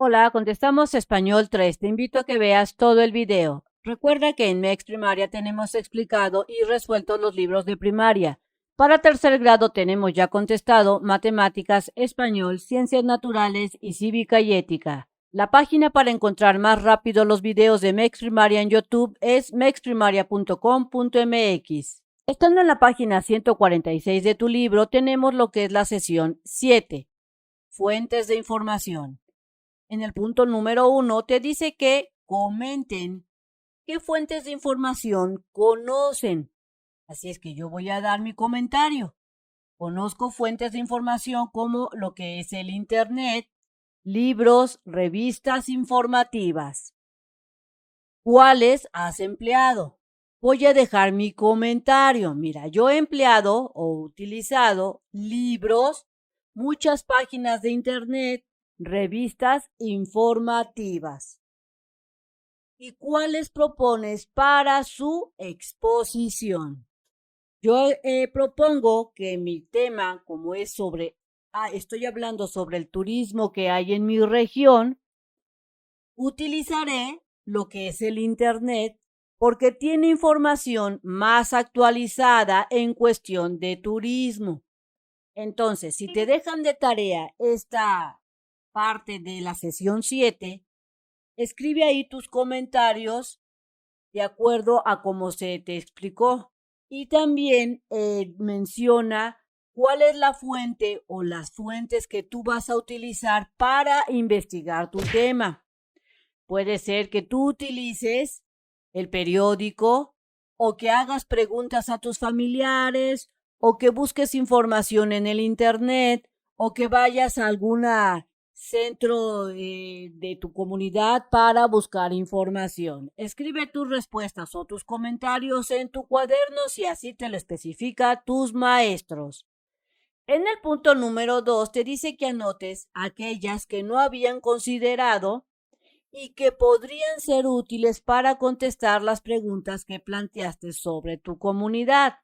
Hola, contestamos Español 3. Te invito a que veas todo el video. Recuerda que en MEX Primaria tenemos explicado y resuelto los libros de primaria. Para tercer grado tenemos ya contestado Matemáticas, Español, Ciencias Naturales y Cívica y Ética. La página para encontrar más rápido los videos de MEX Primaria en YouTube es mexprimaria.com.mx. Estando en la página 146 de tu libro, tenemos lo que es la sesión 7, Fuentes de información. En el punto número 1 te dice que comenten qué fuentes de información conocen. Así es que yo voy a dar mi comentario. Conozco fuentes de información como lo que es el Internet, libros, revistas informativas. ¿Cuáles has empleado? Voy a dejar mi comentario. Mira, yo he empleado o utilizado libros, muchas páginas de Internet, revistas informativas. ¿Y cuáles propones para su exposición? Yo propongo que mi tema, como es estoy hablando sobre el turismo que hay en mi región, utilizaré lo que es el Internet porque tiene información más actualizada en cuestión de turismo. Entonces, si te dejan de tarea esta parte de la sesión 7, escribe ahí tus comentarios de acuerdo a cómo se te explicó. Y también menciona cuál es la fuente o las fuentes que tú vas a utilizar para investigar tu tema. Puede ser que tú utilices el periódico o que hagas preguntas a tus familiares o que busques información en el Internet o que vayas a algún centro de tu comunidad para buscar información. Escribe tus respuestas o tus comentarios en tu cuaderno si así te lo especifica tus maestros. En el punto número 2 te dice que anotes aquellas que no habían considerado y que podrían ser útiles para contestar las preguntas que planteaste sobre tu comunidad.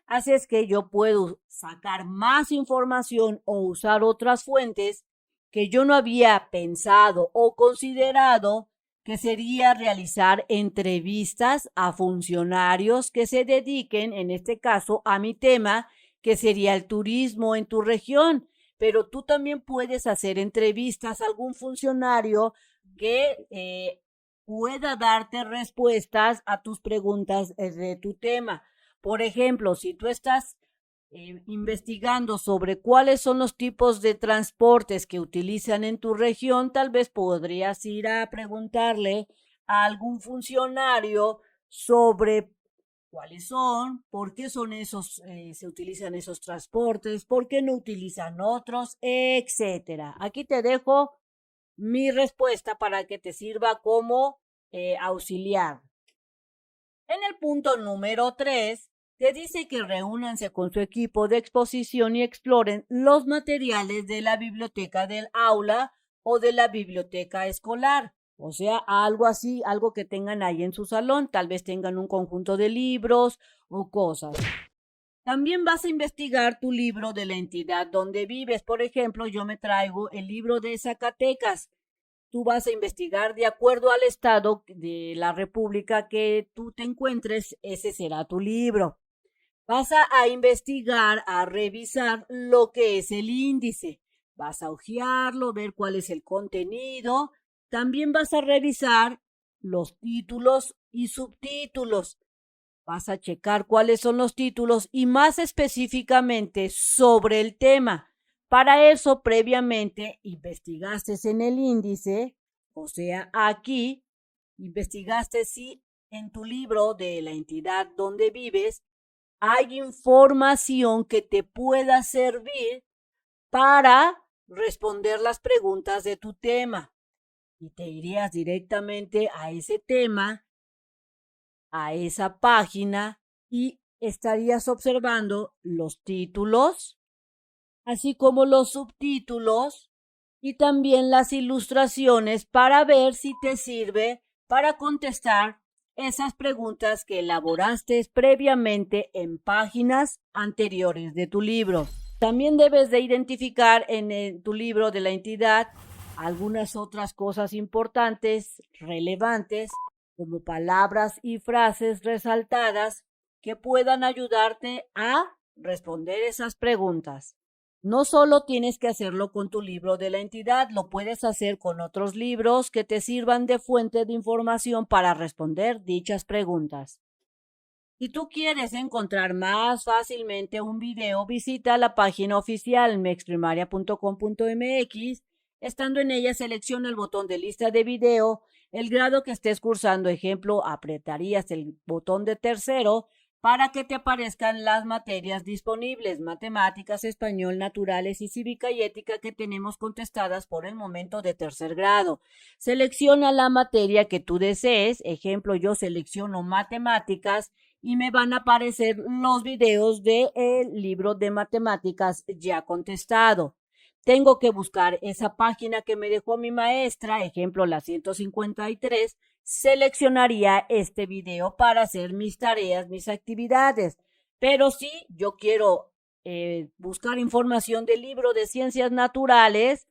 Así es que yo puedo sacar más información o usar otras fuentes que yo no había pensado o considerado, que sería realizar entrevistas a funcionarios que se dediquen, en este caso, a mi tema, que sería el turismo en tu región. Pero tú también puedes hacer entrevistas a algún funcionario que pueda darte respuestas a tus preguntas de tu tema. Por ejemplo, si tú estás investigando sobre cuáles son los tipos de transportes que utilizan en tu región, tal vez podrías ir a preguntarle a algún funcionario sobre cuáles son, por qué son esos, se utilizan esos transportes, por qué no utilizan otros, etcétera. Aquí te dejo mi respuesta para que te sirva como auxiliar. En el punto número 3, te dice que reúnanse con su equipo de exposición y exploren los materiales de la biblioteca del aula o de la biblioteca escolar. O sea, algo así, algo que tengan ahí en su salón. Tal vez tengan un conjunto de libros o cosas. También vas a investigar tu libro de la entidad donde vives. Por ejemplo, yo me traigo el libro de Zacatecas. Tú vas a investigar de acuerdo al estado de la república que tú te encuentres, ese será tu libro. Vas a investigar, a revisar lo que es el índice. Vas a hojearlo, ver cuál es el contenido. También vas a revisar los títulos y subtítulos. Vas a checar cuáles son los títulos y más específicamente sobre el tema. Para eso, previamente, investigaste en el índice, o sea, aquí, investigaste si en tu libro de la entidad donde vives hay información que te pueda servir para responder las preguntas de tu tema. Y te irías directamente a ese tema, a esa página, y estarías observando los títulos, así como los subtítulos y también las ilustraciones para ver si te sirve para contestar esas preguntas que elaboraste previamente en páginas anteriores de tu libro. También debes de identificar en tu libro de la entidad algunas otras cosas importantes, relevantes, como palabras y frases resaltadas que puedan ayudarte a responder esas preguntas. No solo tienes que hacerlo con tu libro de la entidad, lo puedes hacer con otros libros que te sirvan de fuente de información para responder dichas preguntas. Si tú quieres encontrar más fácilmente un video, visita la página oficial mexprimaria.com.mx. Estando en ella, selecciona el botón de lista de video, el grado que estés cursando. Ejemplo, apretarías el botón de tercero para que te aparezcan las materias disponibles: matemáticas, español, naturales y cívica y ética, que tenemos contestadas por el momento de tercer grado. Selecciona la materia que tú desees. Ejemplo, yo selecciono matemáticas y me van a aparecer los videos del libro de matemáticas ya contestado. Tengo que buscar esa página que me dejó mi maestra, ejemplo la 153, seleccionaría este video para hacer mis tareas, mis actividades. Pero si yo quiero buscar información del libro de ciencias naturales,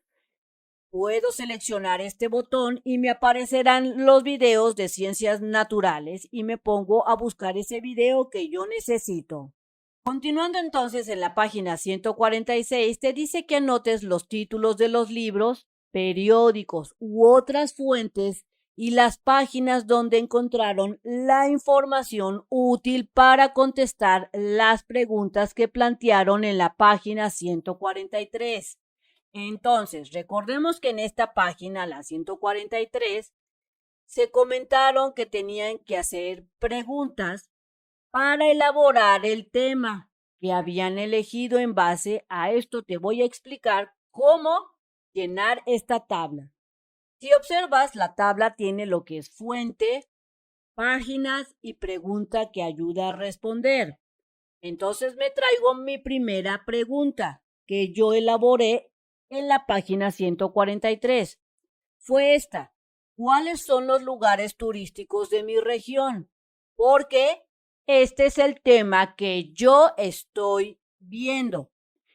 puedo seleccionar este botón y me aparecerán los videos de ciencias naturales y me pongo a buscar ese video que yo necesito. Continuando entonces en la página 146, te dice que anotes los títulos de los libros, periódicos u otras fuentes y las páginas donde encontraron la información útil para contestar las preguntas que plantearon en la página 143. Entonces, recordemos que en esta página, la 143, se comentaron que tenían que hacer preguntas para elaborar el tema que habían elegido. En base a esto te voy a explicar cómo llenar esta tabla. Si observas, la tabla tiene lo que es fuente, páginas y pregunta que ayuda a responder. Entonces me traigo mi primera pregunta que yo elaboré en la página 143. Fue esta: ¿cuáles son los lugares turísticos de mi región? Porque este es el tema que yo estoy viendo.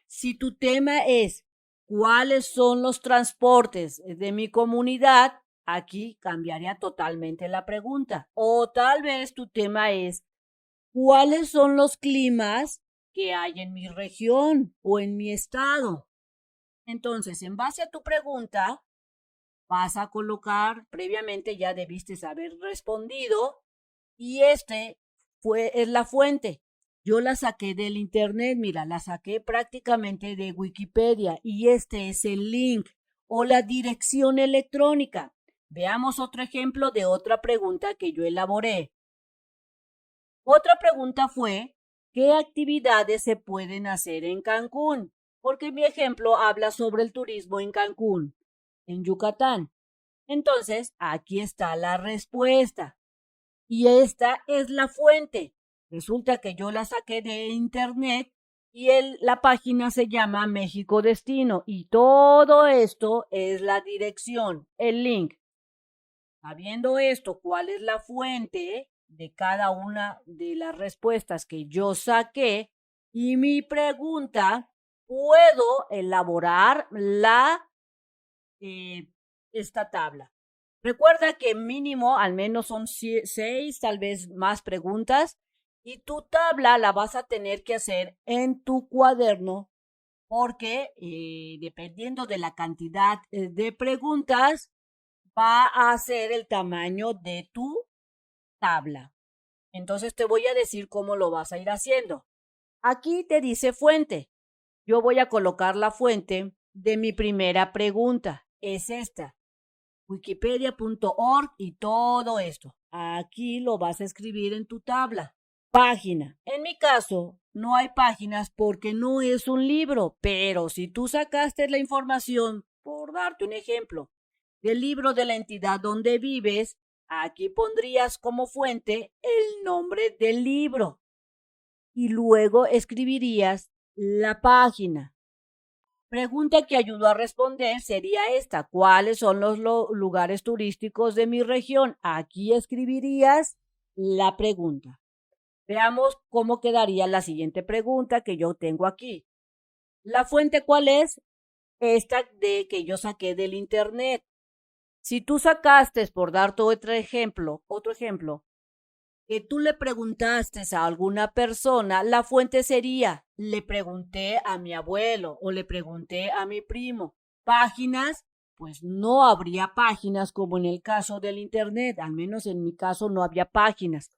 Si tu tema es ¿cuáles son los transportes de mi comunidad?, aquí cambiaría totalmente la pregunta. O tal vez tu tema es ¿cuáles son los climas que hay en mi región o en mi estado? Entonces, en base a tu pregunta, vas a colocar, previamente ya debiste haber respondido, y es la fuente. Yo la saqué del internet, mira, la saqué prácticamente de Wikipedia, y este es el link o la dirección electrónica. Veamos otro ejemplo de otra pregunta que yo elaboré. Otra pregunta fue: ¿qué actividades se pueden hacer en Cancún? Porque mi ejemplo habla sobre el turismo en Cancún, en Yucatán. Entonces, aquí está la respuesta. Y esta es la fuente. Resulta que yo la saqué de internet y la página se llama México Destino. Y todo esto es la dirección, el link. Sabiendo esto, ¿cuál es la fuente de cada una de las respuestas que yo saqué y mi pregunta? Puedo elaborar esta tabla. Recuerda que mínimo al menos son 6, tal vez más preguntas, y tu tabla la vas a tener que hacer en tu cuaderno, porque dependiendo de la cantidad de preguntas, va a ser el tamaño de tu tabla. Entonces te voy a decir cómo lo vas a ir haciendo. Aquí te dice fuente. Yo voy a colocar la fuente de mi primera pregunta. Es esta: wikipedia.org y todo esto. Aquí lo vas a escribir en tu tabla. Página. En mi caso, no hay páginas porque no es un libro, pero si tú sacaste la información, por darte un ejemplo, del libro de la entidad donde vives, aquí pondrías como fuente el nombre del libro y luego escribirías la página. Pregunta que ayudó a responder sería esta: ¿cuáles son los lugares turísticos de mi región? Aquí escribirías la pregunta. Veamos cómo quedaría la siguiente pregunta que yo tengo aquí. ¿La fuente cuál es? esta de que yo saqué del internet. Si tú sacaste, por darte otro ejemplo, que tú le preguntaste a alguna persona, la fuente sería, le pregunté a mi abuelo o le pregunté a mi primo. Páginas, pues no habría páginas como en el caso del internet, al menos en mi caso no había páginas.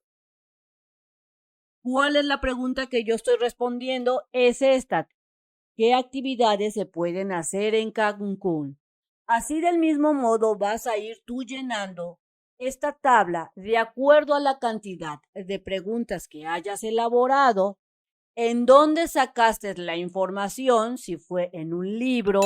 ¿Cuál es la pregunta que yo estoy respondiendo? Es esta. ¿Qué actividades se pueden hacer en Cancún? Así del mismo modo vas a ir tú llenando esta tabla de acuerdo a la cantidad de preguntas que hayas elaborado, en dónde sacaste la información, si fue en un libro,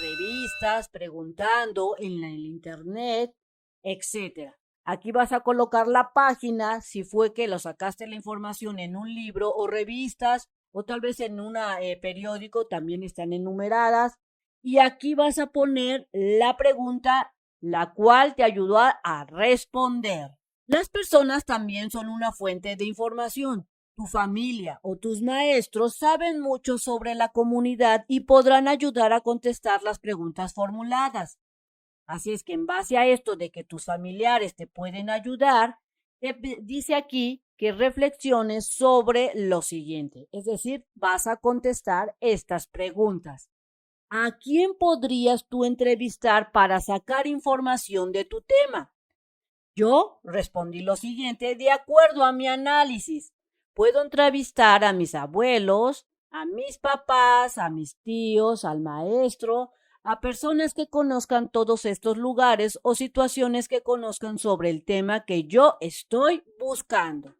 revistas, preguntando en el internet, etcétera. Aquí vas a colocar la página, si fue que lo sacaste la información en un libro o revistas, o tal vez en un periódico, también están enumeradas. Y aquí vas a poner la pregunta, la cual te ayudó a responder. Las personas también son una fuente de información. Tu familia o tus maestros saben mucho sobre la comunidad y podrán ayudar a contestar las preguntas formuladas. Así es que en base a esto de que tus familiares te pueden ayudar, te dice aquí que reflexiones sobre lo siguiente. Es decir, vas a contestar estas preguntas. ¿A quién podrías tú entrevistar para sacar información de tu tema? Yo respondí lo siguiente de acuerdo a mi análisis. Puedo entrevistar a mis abuelos, a mis papás, a mis tíos, al maestro, a personas que conozcan todos estos lugares o situaciones que conozcan sobre el tema que yo estoy buscando.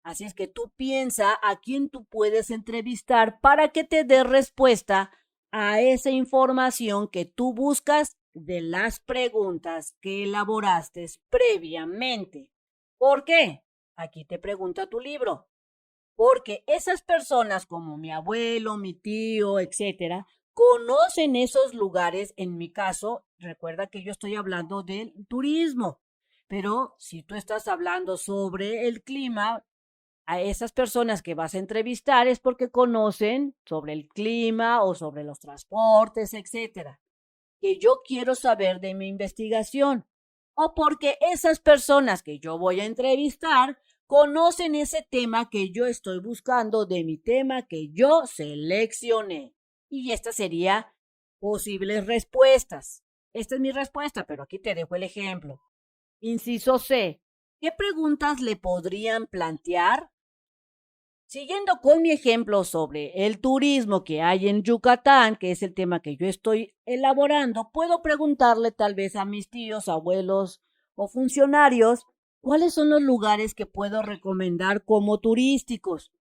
Así es que tú piensa a quién tú puedes entrevistar para que te dé respuesta a esa información que tú buscas de las preguntas que elaboraste previamente. ¿Por qué? Aquí te pregunta tu libro. Porque esas personas como mi abuelo, mi tío, etcétera, conocen esos lugares. En mi caso, recuerda que yo estoy hablando del turismo. Pero si tú estás hablando sobre el clima, a esas personas que vas a entrevistar es porque conocen sobre el clima o sobre los transportes, etcétera, que yo quiero saber de mi investigación, o porque esas personas que yo voy a entrevistar conocen ese tema que yo estoy buscando de mi tema que yo seleccioné. Y esta sería posibles respuestas. Esta es mi respuesta, pero aquí te dejo el ejemplo. Inciso C. ¿Qué preguntas le podrían plantear? Siguiendo con mi ejemplo sobre el turismo que hay en Yucatán, que es el tema que yo estoy elaborando, puedo preguntarle tal vez a mis tíos, abuelos o funcionarios cuáles son los lugares que puedo recomendar como turísticos.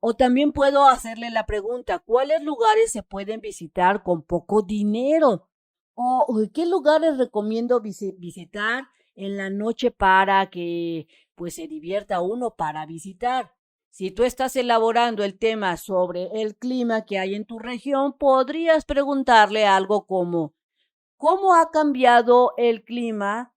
O también puedo hacerle la pregunta, ¿cuáles lugares se pueden visitar con poco dinero? O ¿qué lugares recomiendo visitar en la noche para que pues se divierta uno para visitar? Si tú estás elaborando el tema sobre el clima que hay en tu región, podrías preguntarle algo como ¿cómo ha cambiado el clima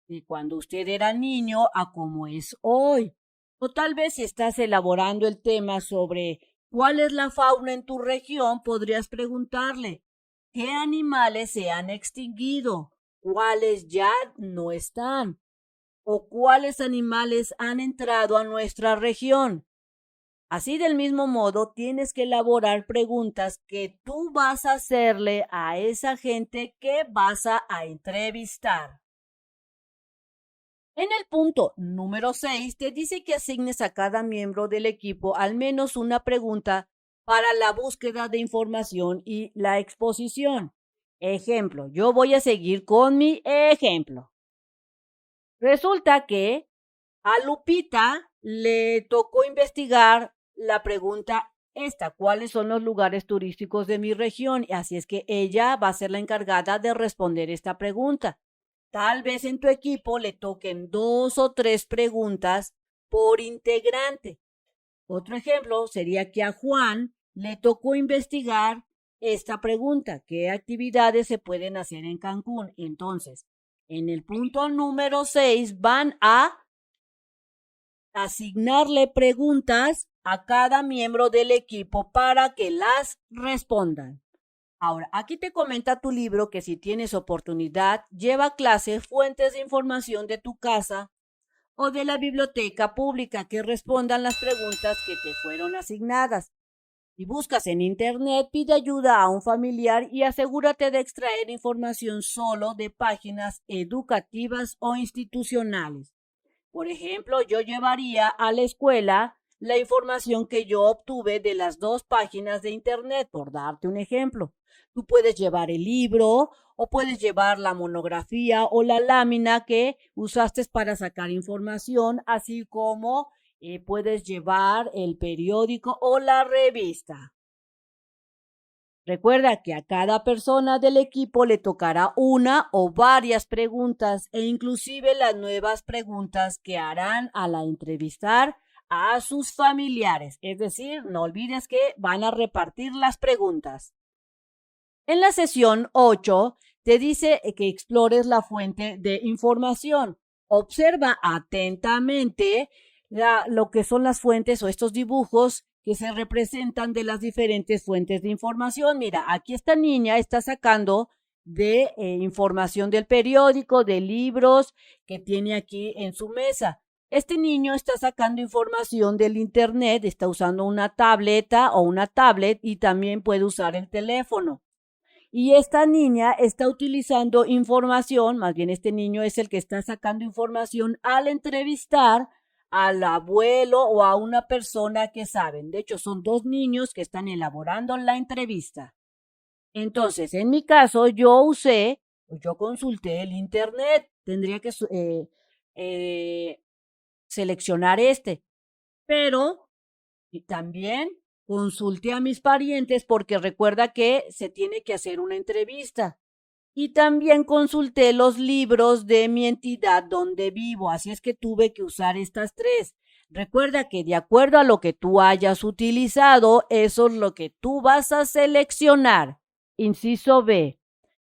de cuando usted era niño a cómo es hoy? O tal vez si estás elaborando el tema sobre cuál es la fauna en tu región, podrías preguntarle ¿qué animales se han extinguido? ¿Cuáles ya no están? ¿O cuáles animales han entrado a nuestra región? Así del mismo modo, tienes que elaborar preguntas que tú vas a hacerle a esa gente que vas a entrevistar. En el punto número 6 te dice que asignes a cada miembro del equipo al menos una pregunta para la búsqueda de información y la exposición. Ejemplo, yo voy a seguir con mi ejemplo. Resulta que a Lupita le tocó investigar la pregunta esta, ¿cuáles son los lugares turísticos de mi región? Así es que ella va a ser la encargada de responder esta pregunta. Tal vez en tu equipo le toquen 2 o 3 preguntas por integrante. Otro ejemplo sería que a Juan le tocó investigar esta pregunta, ¿qué actividades se pueden hacer en Cancún? Entonces, en el punto número 6 van a asignarle preguntas a cada miembro del equipo para que las respondan. Ahora, aquí te comenta tu libro que si tienes oportunidad, lleva a clase fuentes de información de tu casa o de la biblioteca pública que respondan las preguntas que te fueron asignadas. Si buscas en Internet, pide ayuda a un familiar y asegúrate de extraer información solo de páginas educativas o institucionales. Por ejemplo, yo llevaría a la escuela la información que yo obtuve de las 2 páginas de Internet, por darte un ejemplo. Tú puedes llevar el libro o puedes llevar la monografía o la lámina que usaste para sacar información, así como puedes llevar el periódico o la revista. Recuerda que a cada persona del equipo le tocará una o varias preguntas e inclusive las nuevas preguntas que harán al entrevistar a sus familiares. Es decir, no olvides que van a repartir las preguntas. En la sesión 8 te dice que explores la fuente de información. Observa atentamente lo que son las fuentes o estos dibujos que se representan de las diferentes fuentes de información. Mira, aquí esta niña está sacando de información del periódico, de libros que tiene aquí en su mesa. Este niño está sacando información del internet, está usando una tableta o una tablet y también puede usar el teléfono. Y esta niña está utilizando información, más bien este niño es el que está sacando información al entrevistar al abuelo o a una persona que saben. De hecho, son 2 niños que están elaborando la entrevista. Entonces, en mi caso, yo consulté el internet. Tendría que seleccionar pero también consulté a mis parientes porque recuerda que se tiene que hacer una entrevista. Y también consulté los libros de mi entidad donde vivo, así es que tuve que usar estas 3. Recuerda que de acuerdo a lo que tú hayas utilizado, eso es lo que tú vas a seleccionar. Inciso B.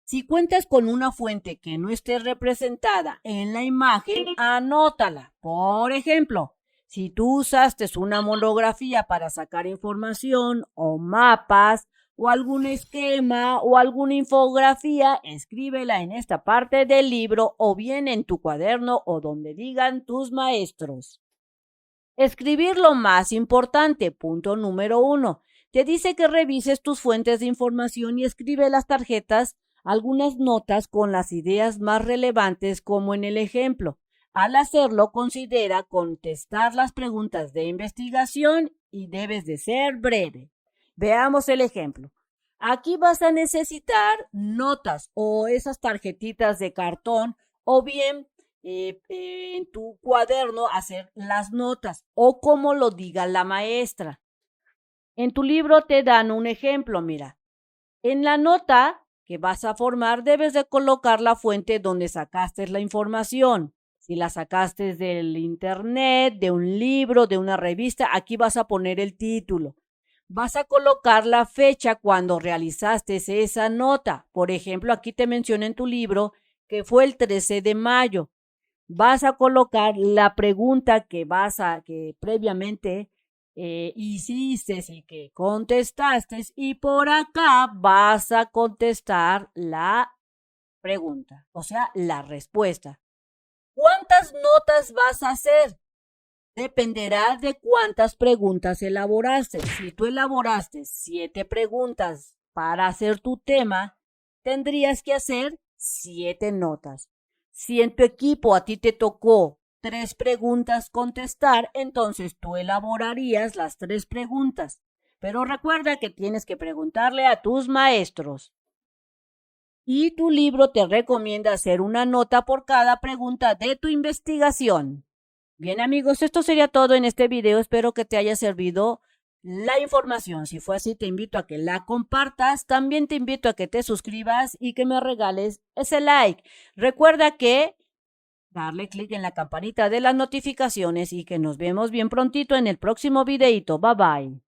Si cuentas con una fuente que no esté representada en la imagen, anótala. Por ejemplo, si tú usaste una monografía para sacar información o mapas, o algún esquema o alguna infografía, escríbela en esta parte del libro o bien en tu cuaderno o donde digan tus maestros. Escribir lo más importante, punto número 1. Te dice que revises tus fuentes de información y escribe las tarjetas algunas notas con las ideas más relevantes como en el ejemplo. Al hacerlo, considera contestar las preguntas de investigación y debes de ser breve. Veamos el ejemplo. Aquí vas a necesitar notas o esas tarjetitas de cartón o bien en tu cuaderno hacer las notas o como lo diga la maestra. En tu libro te dan un ejemplo, mira. En la nota que vas a formar debes de colocar la fuente donde sacaste la información. Si la sacaste del internet, de un libro, de una revista, aquí vas a poner el título. Vas a colocar la fecha cuando realizaste esa nota. Por ejemplo, aquí te menciona en tu libro que fue el 13 de mayo. Vas a colocar la pregunta que previamente hiciste y que contestaste y por acá vas a contestar la pregunta, o sea, la respuesta. ¿Cuántas notas vas a hacer? Dependerá de cuántas preguntas elaboraste. Si tú elaboraste 7 preguntas para hacer tu tema, tendrías que hacer 7 notas. Si en tu equipo a ti te tocó 3 preguntas contestar, entonces tú elaborarías las 3 preguntas. Pero recuerda que tienes que preguntarle a tus maestros. Y tu libro te recomienda hacer una nota por cada pregunta de tu investigación. Bien amigos, esto sería todo en este video. Espero que te haya servido la información. Si fue así, te invito a que la compartas. También te invito a que te suscribas y que me regales ese like. Recuerda que darle clic en la campanita de las notificaciones y que nos vemos bien prontito en el próximo videito. Bye bye.